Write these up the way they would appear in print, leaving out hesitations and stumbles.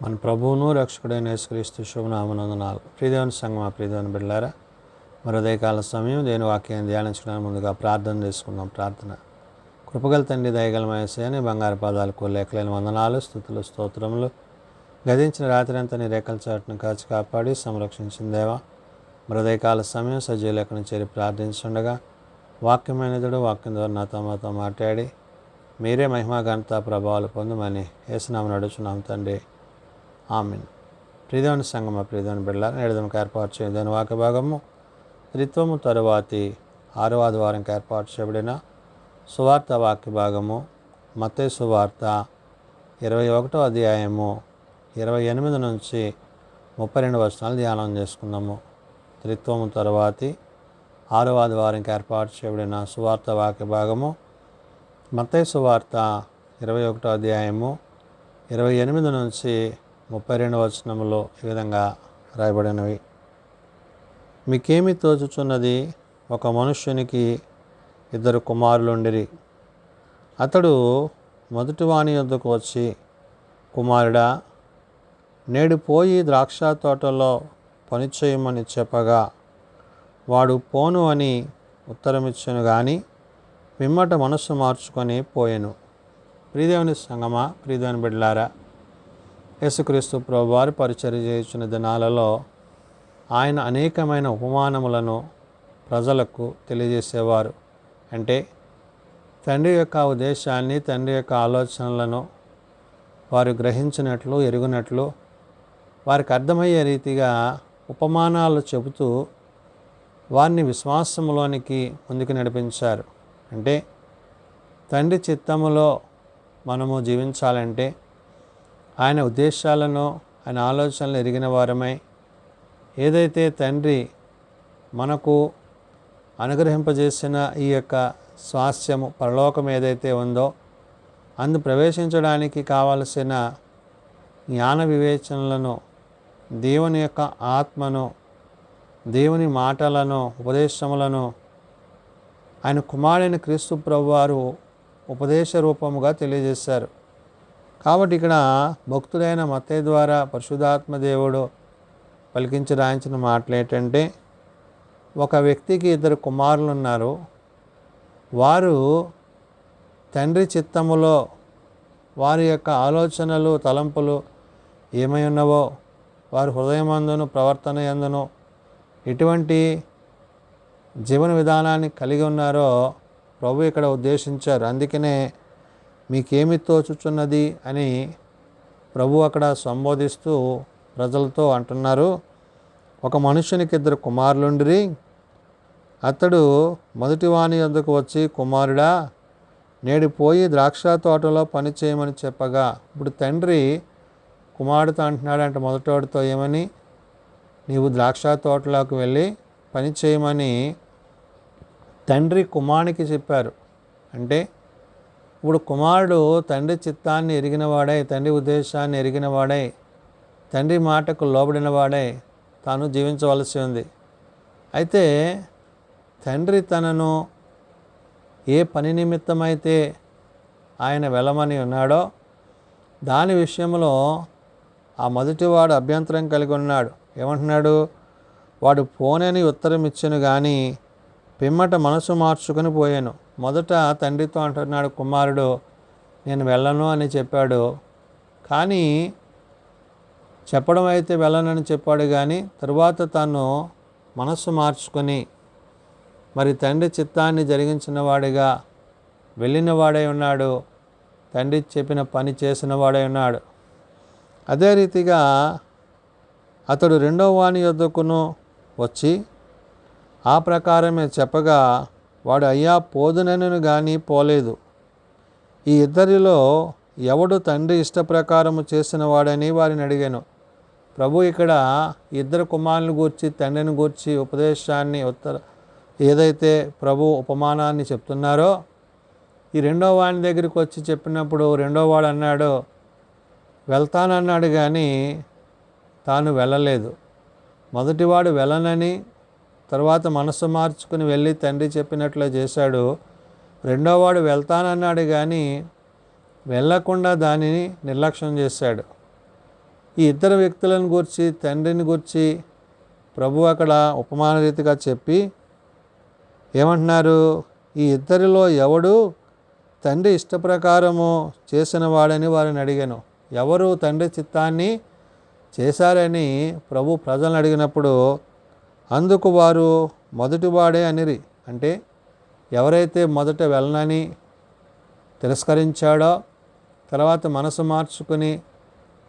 మన ప్రభువును రక్షకుడైన యేసుక్రీస్తు శుభనామనందనాలు. ప్రియదేవుని సంగమా, ప్రియదేవుని బిడ్డలారా, మరి ఉదయకాల సమయం దేని వాక్యాన్ని ధ్యానించడానికి ముందుగా ప్రార్థన చేసుకుందాం. ప్రార్థన. కృపగల తండ్రి, దయగల యేసయ్య, బంగారు పాదాలకు లెక్కలేని వందనాలు, స్తుతులు, స్తోత్రములు. గతించిన రాత్రి అంతా నీ రేఖల చాటును కాచి కాపాడి సంరక్షించిన దేవా, మరి ఉదయకాల సమయం సజీవ లెక్కను చేరి ప్రార్థించుండగా వాక్యమైనదుడు వాక్యం ద్వారా నాతో మాతో మాట్లాడి మీరే మహిమా ఘనత ప్రభావాలు పొందమని యేసునామమున అడుగుచున్నాం తండ్రి. ఆమెన్. ప్రియదేవుని సంగమ, ప్రియదేవుని బిడ్డలారా, నేడుదమకు ఏర్పాటు చేయని వాక్య భాగము త్రిత్వము తరువాతి 6వ ఆదివారంకి ఏర్పాటు చేయబడిన సువార్త వాక్య భాగము మత్తయి సువార్త 21వ అధ్యాయము 28 నుంచి 32 వచనాలు ధ్యానం చేసుకుందాము. త్రిత్వము తరువాతి 6వ ఆదివారంకి ఏర్పాటు చేయబడిన సువార్త వాక్య భాగము మత్తయి సువార్త 21వ అధ్యాయము 28 నుంచి 32 వచనములో ఈ విధంగా రాయబడినవి. మీకేమి తోచుచున్నది? ఒక మనుష్యునికి 2 కుమారులుండిరి. అతడు మొదటివాని యొద్దకు వచ్చి, కుమారుడా, నేడు పోయి ద్రాక్ష తోటలో పనిచేయమని చెప్పగా వాడు పోను అని ఉత్తరమిచ్చెను గాని పిమ్మట మనస్సు మార్చుకొని పోయెను. ప్రియదేవుని సంగమా, ప్రియదేవుని బిడ్డలారా, యేసుక్రీస్తు ప్రభువారు పరిచర్య చేయుచున్న దినాలలో ఆయన అనేకమైన ఉపమానములను ప్రజలకు తెలియజేసేవారు. అంటే తండ్రి యొక్క ఉద్దేశాన్ని, తండ్రి యొక్క ఆలోచనలను వారు గ్రహించినట్లు, ఎరుగునట్లు వారికి అర్థమయ్యే రీతిగా ఉపమానాలు చెబుతూ వారిని విశ్వాసములోనికి ముందుకు నడిపించారు. అంటే తండ్రి చిత్తములో మనము జీవించాలంటే ఆయన ఉద్దేశాలను, ఆయన ఆలోచనలు ఎరిగిన వారమై, ఏదైతే తండ్రి మనకు అనుగ్రహింపజేసిన ఈ యొక్క స్వాస్థ్యము, పరలోకం ఏదైతే ఉందో అందు ప్రవేశించడానికి కావలసిన జ్ఞాన వివేచనలను, దేవుని యొక్క ఆత్మను, దేవుని మాటలను, ఉపదేశములను ఆయన కుమారుడైన క్రీస్తు ప్రభువారు ఉపదేశ రూపముగా తెలియజేశారు. కాబట్టి ఇక్కడ భక్తుడైన మత్తయి ద్వారా పరిశుద్ధాత్మ దేవుడు పలికించి రాయించిన మాటలు ఏంటంటే, ఒక వ్యక్తికి 2 కుమారులు ఉన్నారు. వారు తండ్రి చిత్తములో వారి యొక్క ఆలోచనలు, తలంపులు ఏమై ఉన్నవో, వారి హృదయమందును, ప్రవర్తన యందును ఎటువంటి జీవన విధానాన్ని కలిగి ఉన్నారో ప్రభు ఇక్కడ ఉద్దేశించారు. అందుకనే మీకేమి తోచుచున్నది అని ప్రభు అక్కడ సంబోధిస్తూ ప్రజలతో అంటున్నారు. ఒక మనుషునికి 2 కుమారులుండిరి. అతడు మొదటివాని యొద్దకు వచ్చి, కుమారుడా, నేడు పోయి ద్రాక్ష తోటలో పని చేయమని చెప్పగా, ఇప్పుడు తండ్రి కుమారుడితో అంటున్నాడు. అంటే మొదటివాడితో ఏమని, నీవు ద్రాక్ష తోటలోకి వెళ్ళి పని చేయమని తండ్రి కుమారునికి చెప్పారు. అంటే ఇప్పుడు కుమారుడు తండ్రి చిత్తాన్ని ఎరిగినవాడై, తండ్రి ఉద్దేశాన్ని ఎరిగినవాడై, తండ్రి మాటకు లోబడినవాడై తాను జీవించవలసి ఉంది. అయితే తండ్రి తనను ఏ పని నిమిత్తమైతే ఆయన వెళ్ళమని ఉన్నాడో దాని విషయంలో ఆ మొదటివాడు అభ్యంతరం కలిగి ఉన్నాడు. ఏమంటున్నాడు? వాడు పోనని ఉత్తరం ఇచ్చెను కానీ పిమ్మట మనసు మార్చుకొని పోయాను. మొదట తండ్రితో అంటున్నాడు కుమారుడు, నేను వెళ్ళను అని చెప్పాడు. కానీ చెప్పడం అయితే వెళ్ళనని చెప్పాడు, కానీ తరువాత తాను మనస్సు మార్చుకొని మరి తండ్రి చిత్తాన్ని జరిగించిన వాడిగా వెళ్ళిన వాడై ఉన్నాడు. తండ్రి చెప్పిన పని చేసిన వాడై ఉన్నాడు. అదే రీతిగా అతడు 2వ వాని యొద్దకును వచ్చి ఆ ప్రకారమే చెప్పగా వాడు, అయ్యా, పోదునను కానీ పోలేదు. ఈ ఇద్దరిలో ఎవడు తండ్రి ఇష్ట ప్రకారము చేసిన వాడని వారిని అడిగాను. ప్రభు ఇక్కడ 2 కుమారులను గూర్చి, తండ్రిని గూర్చి ఉపదేశాన్ని ఏదైతే ప్రభు ఉపమానాన్ని చెప్తున్నారో, ఈ 2వ వాని దగ్గరికి వచ్చి చెప్పినప్పుడు 2వ వాడు అన్నాడు, వెళ్తానన్నాడు కానీ తాను వెళ్ళలేదు. మొదటివాడు వెళ్ళనని తర్వాత మనసు మార్చుకుని వెళ్ళి తండ్రి చెప్పినట్లు చేశాడు. 2వ వాడు వెళ్తానన్నాడు కానీ వెళ్ళకుండా దానిని నిర్లక్ష్యం చేశాడు. ఈ ఇద్దరు వ్యక్తులను గురించి, తండ్రిని గురించి ప్రభు అక్కడ ఉపమాన రీతిగా చెప్పి ఏమంటున్నారు, ఈ ఇద్దరిలో ఎవడు తండ్రి ఇష్టప్రకారము చేసిన వాడని వారిని అడిగాను. ఎవరు తండ్రి చిత్తాన్ని చేశారని ప్రభు ప్రజలను అడిగినప్పుడు అందుకు వారు మొదటివాడే అనిరి. అంటే ఎవరైతే మొదట వెళ్ళనని తిరస్కరించాడో, తర్వాత మనసు మార్చుకుని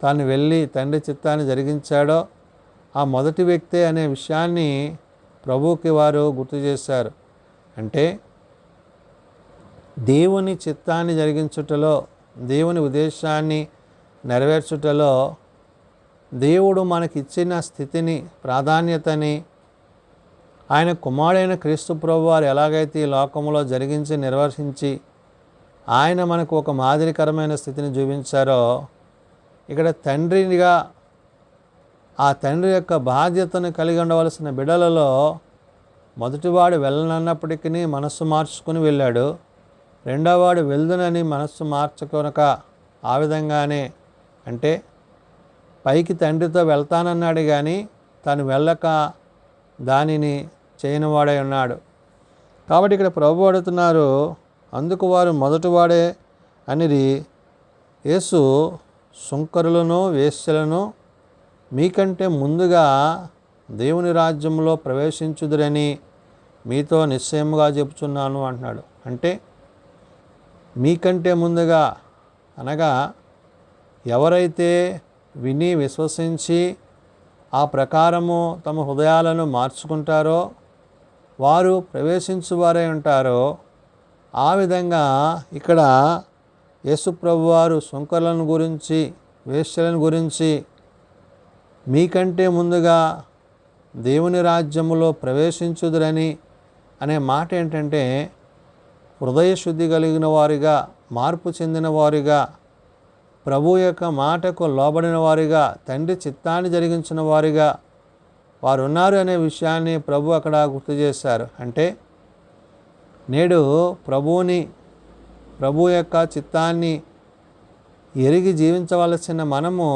తాను వెళ్ళి తండ్రి చిత్తాన్ని జరిగించాడో ఆ మొదటి వ్యక్తే అనే విషయాన్ని ప్రభువుకి వారు గుర్తు చేశారు. అంటే దేవుని చిత్తాన్ని జరిగించుటలో, దేవుని ఉద్దేశాన్ని నెరవేర్చుటలో దేవుడు మనకిచ్చిన స్థితిని, ప్రాధాన్యతని ఆయన కుమారుడైన క్రీస్తు ప్రభు వారు ఎలాగైతే ఈ లోకంలో జరిగించి నిర్వహించి ఆయన మనకు ఒక మాదిరికరమైన స్థితిని చూపించారో, ఇక్కడ తండ్రిగా ఆ తండ్రి యొక్క బాధ్యతను కలిగి ఉండవలసిన బిడ్డలలో మొదటివాడు వెళ్ళనన్నప్పటికీ మనస్సు మార్చుకుని వెళ్ళాడు. రెండోవాడు వెళ్దునని మనస్సు మార్చుకొనక ఆ విధంగానే, అంటే పైకి తండ్రితో వెళ్తానన్నాడు కానీ తను వెళ్ళక దానిని చేయనివాడై ఉన్నాడు. కాబట్టి ఇక్కడ ప్రభు అడుగుతున్నారు, అందుకు వారు మొదటివాడే అనిరి. యేసు సుంకరులను, వేశ్యలను మీకంటే ముందుగా దేవుని రాజ్యంలో ప్రవేశించుదురని మీతో నిశ్చయముగా చెప్తున్నాను అంటున్నాడు. అంటే మీకంటే ముందుగా అనగా ఎవరైతే విని విశ్వసించి ఆ ప్రకారము తమ హృదయాలను మార్చుకుంటారో వారు ప్రవేశించువారై ఉంటారో, ఆ విధంగా ఇక్కడ యేసుప్రభు వారు సుంకరులను గురించి, వేశ్యలను గురించి మీకంటే ముందుగా దేవుని రాజ్యములో ప్రవేశించుదురని అనే మాట ఏంటంటే, హృదయ శుద్ధి కలిగిన వారిగా, మార్పు చెందిన వారిగా, ప్రభు యొక్క మాటకు లోబడిన వారిగా, తండ్రి చిత్తాన్ని జరిగించిన వారిగా వారు ఉన్నారు అనే విషయాన్ని ప్రభు అక్కడ గుర్తు చేశారు. అంటే నేడు ప్రభు యొక్క చిత్తాన్ని ఎరిగి జీవించవలసిన మనము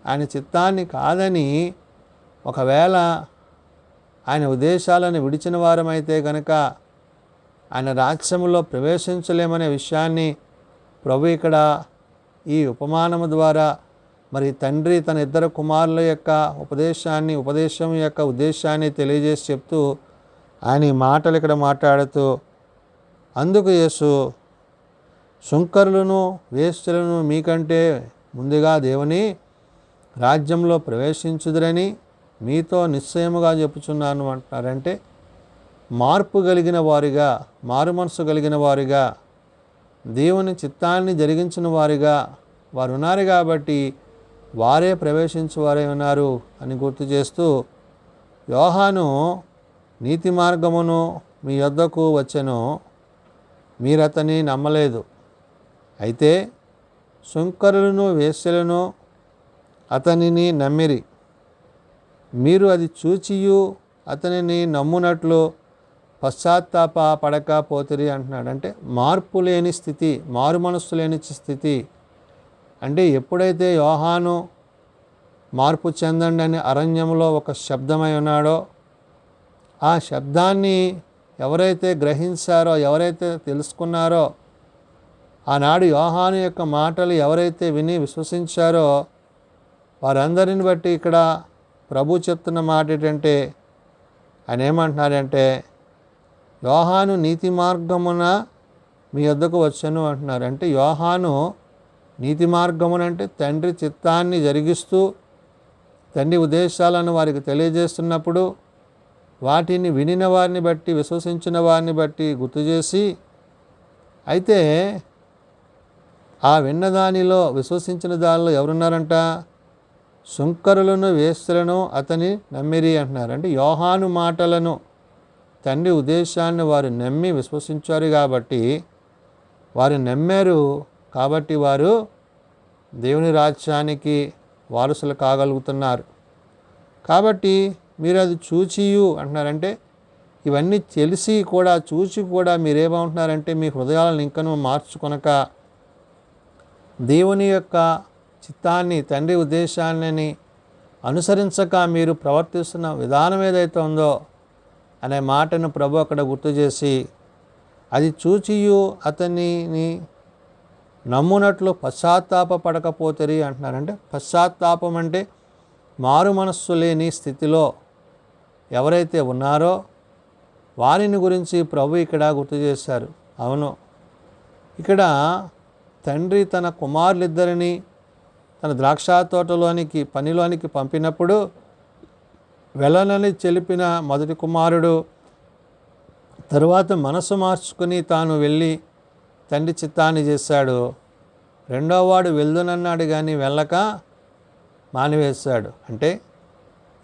ఆయన చిత్తాన్ని కాదని ఒకవేళ ఆయన ఉద్దేశాలను విడిచిన వారమైతే కనుక ఆయన రాజ్యములో ప్రవేశించలేమనే విషయాన్ని ప్రభు ఇక్కడ ఈ ఉపమానము ద్వారా మరి తండ్రి తన ఇద్దరు కుమారుల యొక్క ఉపదేశం యొక్క ఉద్దేశాన్ని తెలియజేసి చెప్తూ ఆయన ఈ మాటలు ఇక్కడ మాట్లాడుతూ, అందుకు యేసు సుంకరులను, వేశ్యలను మీకంటే ముందుగా దేవుని రాజ్యంలో ప్రవేశించుదురని మీతో నిశ్చయముగా చెప్పుచున్నాను అంటున్నారంటే, మార్పు కలిగిన వారిగా, మారు మనసు కలిగిన వారిగా, దేవుని చిత్తాన్ని జరిగించిన వారిగా వారు ఉన్నారు కాబట్టి వారే ప్రవేశించువారే ఉన్నారు అని గుర్తు చేస్తూ, యోహాను నీతి మార్గమును మీ యొద్దకు వచ్చెను, మీరతని నమ్మలేదు. అయితే సుంకరులను, వేశ్యలను అతనిని నమ్మిరి. మీరు అది చూచియు అతనిని నమ్మునట్లు పశ్చాత్తాప పడకపోతిరి అంటున్నాడు. అంటే మార్పు లేని స్థితి, మారు మనస్సు లేని స్థితి. అంటే ఎప్పుడైతే యోహాను మార్పు చెందండి అని అరణ్యంలో ఒక శబ్దమై ఉన్నాడో, ఆ శబ్దాన్ని ఎవరైతే గ్రహించారో, ఎవరైతే తెలుసుకున్నారో, ఆనాడు యోహాను యొక్క మాటలు ఎవరైతే విని విశ్వసించారో వారందరిని బట్టి ఇక్కడ ప్రభు చెప్తున్న మాట ఏంటంటే, ఆయన ఏమంటున్నారంటే, యోహాను నీతి మార్గమున మీ వద్దకు వచ్చాను అంటున్నారు. అంటే యోహాను నీతి మార్గమునంటే తండ్రి చిత్తాన్ని జరిగిస్తూ తండ్రి ఉద్దేశాలను వారికి తెలియజేస్తున్నప్పుడు వాటిని వినిన వారిని బట్టి, విశ్వసించిన వారిని బట్టి గుర్తు చేసి, అయితే ఆ విన్నదానిలో, విశ్వసించిన దానిలో ఎవరున్నారంట? సుంకరులను, వేశ్యలను అతని నమ్మిరి అంటున్నారు. అంటే యోహాను మాటలను, తండ్రి ఉద్దేశాన్ని వారు నమ్మి విశ్వసించారు కాబట్టి, వారు నమ్మారు కాబట్టి వారు దేవుని రాజ్యానికి వారసులు కాగలుగుతున్నారు. కాబట్టి మీరు అది చూచియు అంటున్నారంటే, ఇవన్నీ తెలిసి కూడా, చూచి కూడా మీరేమంటున్నారంటే, మీ హృదయాలను ఇంకనూ మార్చుకొనక దేవుని యొక్క చిత్తాన్ని, తండ్రి ఉద్దేశాన్ని అనుసరించక మీరు ప్రవర్తిస్తున్న విధానం ఏదైతే ఉందో అనే మాటను ప్రభు అక్కడ గుర్తు చేసి, అది చూచియు అతనిని నమ్మునట్లు పశ్చాత్తాప పడకపోతేరి అంటున్నారంటే, పశ్చాత్తాపం అంటే మారు మనస్సు లేని స్థితిలో ఎవరైతే ఉన్నారో వారిని గురించి ప్రభు ఇక్కడ గుర్తు చేశారు. అవును, ఇక్కడ తండ్రి తన కుమారులిద్దరిని తన ద్రాక్ష తోటలోనికి పనిలోనికి పంపినప్పుడు వెళ్ళనని తెలిపిన మొదటి కుమారుడు తరువాత మనసు మార్చుకుని తాను వెళ్ళి తండ్రి చిత్తాన్ని చేశాడు. రెండోవాడు వెళ్దునన్నాడు కానీ వెళ్ళక మానివేశాడు. అంటే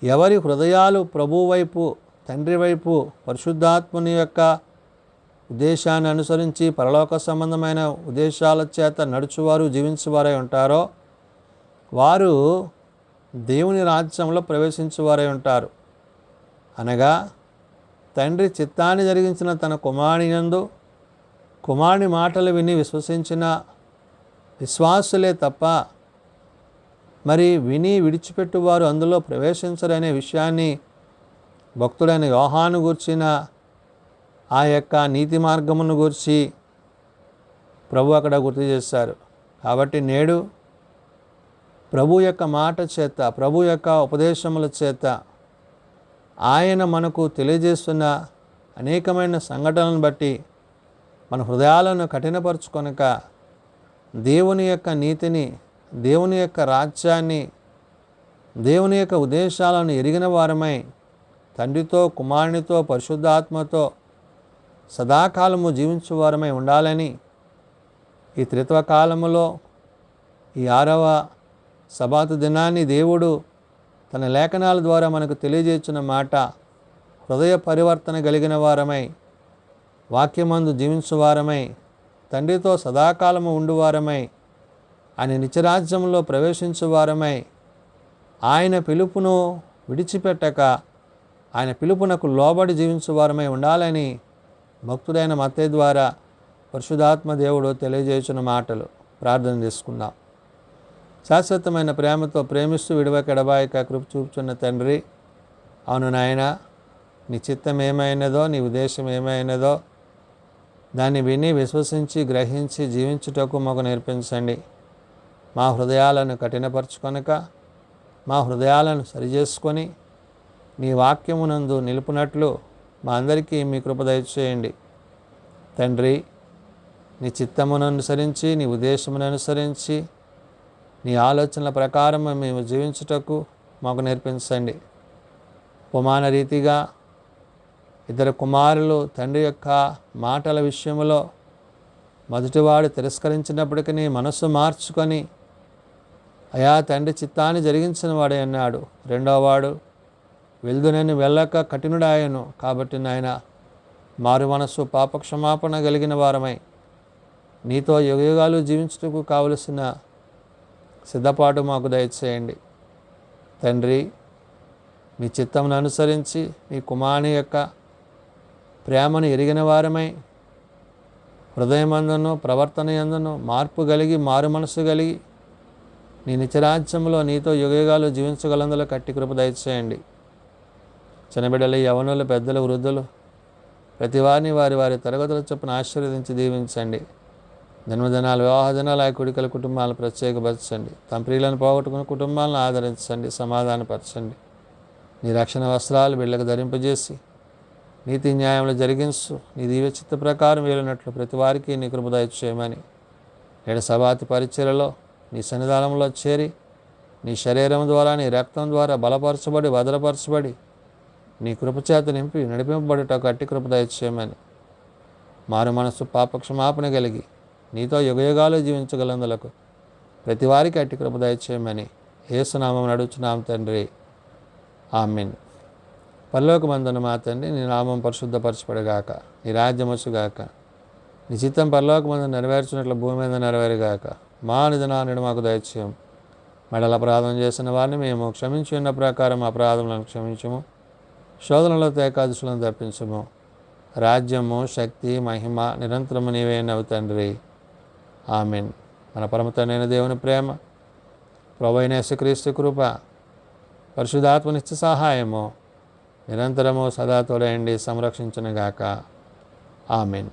ఎవరి హృదయాలు ప్రభు వైపు, తండ్రి వైపు, పరిశుద్ధాత్మని యొక్క ఉద్దేశాన్ని అనుసరించి పరలోక సంబంధమైన ఉద్దేశాల చేత నడుచువారు, జీవించువారై ఉంటారో వారు దేవుని రాజ్యంలో ప్రవేశించువారై ఉంటారు. అనగా తండ్రి చిత్తాన్ని జరిగించిన తన కుమారునియందు కుమారుని మాటలు విని విశ్వసించిన విశ్వాసులే తప్ప మరి విని విడిచిపెట్టువారు అందులో ప్రవేశించరనే విషయాన్ని భక్తుడైన యోహాను గూర్చిన ఆ యొక్క నీతి మార్గమును గూర్చి ప్రభు అక్కడ గుర్తు చేశారు. కాబట్టి నేడు ప్రభు యొక్క మాట చేత, ప్రభు యొక్క ఉపదేశముల చేత ఆయన మనకు తెలియజేస్తున్న అనేకమైన సంఘటనలను బట్టి మన హృదయాలను కఠినపరుచుకొనక దేవుని యొక్క నీతిని, దేవుని యొక్క రాజ్యాన్ని, దేవుని యొక్క ఉద్దేశాలను ఎరిగిన వారమై తండ్రితో, కుమారునితో, పరిశుద్ధాత్మతో సదాకాలము జీవించువారమై ఉండాలని ఈ త్రిత్వ కాలములో ఈ 6వ సబాతు దినాన్ని దేవుడు తన లేఖనాల ద్వారా మనకు తెలియజేస్తున్న మాట, హృదయ పరివర్తన కలిగిన వారమై, వాక్యమందు జీవించువారమై, తండ్రితో సదాకాలము ఉండువారమై, ఆయన నిత్యరాజ్యంలో ప్రవేశించువారమై, ఆయన పిలుపును విడిచిపెట్టక ఆయన పిలుపునకు లోబడి జీవించువారమై ఉండాలని భక్తుడైన మత్తయి ద్వారా పరిశుద్ధాత్మ దేవుడు తెలియజేస్తున్న మాటలు. ప్రార్థన చేసుకుందాం. శాశ్వతమైన ప్రేమతో ప్రేమిస్తూ విడవక ఎడబాయక కృప చూపుచున్న తండ్రి, అవును నాయన, నీ చిత్తం ఏమైనదో, నీ ఉద్దేశం ఏమైనదో దాన్ని విని విశ్వసించి గ్రహించి జీవించుటకు మాకు నేర్పించండి. మా హృదయాలను కఠినపరచుకొనక మా హృదయాలను సరిచేసుకొని నీ వాక్యమునందు నిలుపునట్లు మా అందరికీ మీ కృప దయచేయండి. తండ్రి, నీ చిత్తమును అనుసరించి, నీ ఉద్దేశమును అనుసరించి, నీ ఆలోచనల ప్రకారం మేము జీవించుటకు మాకు నేర్పించండి. ఉపమాన రీతిగా 2 కుమారులు తండ్రి యొక్క మాటల విషయంలో మొదటివాడు తిరస్కరించినప్పటికీ మనస్సు మార్చుకొని అయా తండ్రి చిత్తాన్ని జరిగించిన వాడే అన్నాడు. రెండోవాడు వెళ్దునని వెళ్ళక కఠినుడాయను. కాబట్టి నాయన, మారు మనస్సు, పాపక్షమాపణ కలిగిన వారమై నీతో యుగయుగాలు జీవించుటకు కావలసిన సిద్ధపాటు మాకు దయచేయండి. తండ్రి, మీ చిత్తమును అనుసరించి మీ కుమారుని యొక్క ప్రేమను ఎరిగిన వారమై హృదయమందును ప్రవర్తన యందును మార్పు కలిగి, మారు మనసు కలిగి నీ నిత్యరాజ్యంలో నీతో యుగయుగాలు జీవించగలందులో కట్టి కృప దయచేయండి. చిన్నబిడ్డలు, యవనులు, పెద్దలు, వృద్ధులు ప్రతి వారిని వారి వారి తరగతుల చొప్పున ఆశీర్వదించి దీవించండి. జన్మదినాలు, వివాహ దినాలు, ఆ కుడికల కుటుంబాలను ప్రత్యేకపరచండి. తమ ప్రియులను పోగొట్టుకున్న కుటుంబాలను ఆదరించండి, సమాధానపరచండి. నీ రక్షణ వస్త్రాలు బిడ్డలకు ధరింపజేసి నీతి న్యాయములు జరిగించు. నీ దివ్య చిత్త ప్రకారం వేలినట్లు ప్రతి వారికి నీ కృప దయచేయమని నేడు సబాతి పరిచర్యలో నీ సన్నిధానంలో చేరి నీ శరీరం ద్వారా, నీ రక్తం ద్వారా బలపరచబడి, భద్రపరచబడి నీ కృపచేత నింపి నడిపింపబడుటకు అట్టి కృప దయచేయమని మారు మనస్సు, పాపక్షమాపణ కలిగి నీతో యుగయుగాలు జీవించగలందులకు ప్రతి వారికి అట్టి కృప దయచేయమని యేసునామం నడుచున్నాం తండ్రి, ఆమేన్. పరలోకమందున్న మా తండ్రి, నీ నామం పరిశుద్ధపరచబడుగాక, నీ రాజ్యం వచ్చుగాక, నీ చిత్తం పరలోకమందు నెరవేర్చినట్లు భూమి మీద నెరవేరుగాక. మా నిధనాన్ని మాకు దయచేయం. మెడల అపరాధం చేసిన వారిని మేము క్షమించి ఉన్న ప్రకారం అపరాధములను క్షమించము. శోధనలో ఏకాదశులను తప్పించము. రాజ్యము, శక్తి, మహిమ నిరంతరము నీవేనవు తండ్రి, ఆమేన్. మన పరమ తండ్రి అయిన దేవుని ప్రేమ, ప్రభువైన యేసుక్రీస్తు కృప, పరిశుద్ధాత్మ నిత్య సహాయము నిరంతరము సదా తోడయండి సంరక్షించునుగాక. ఆమేన్.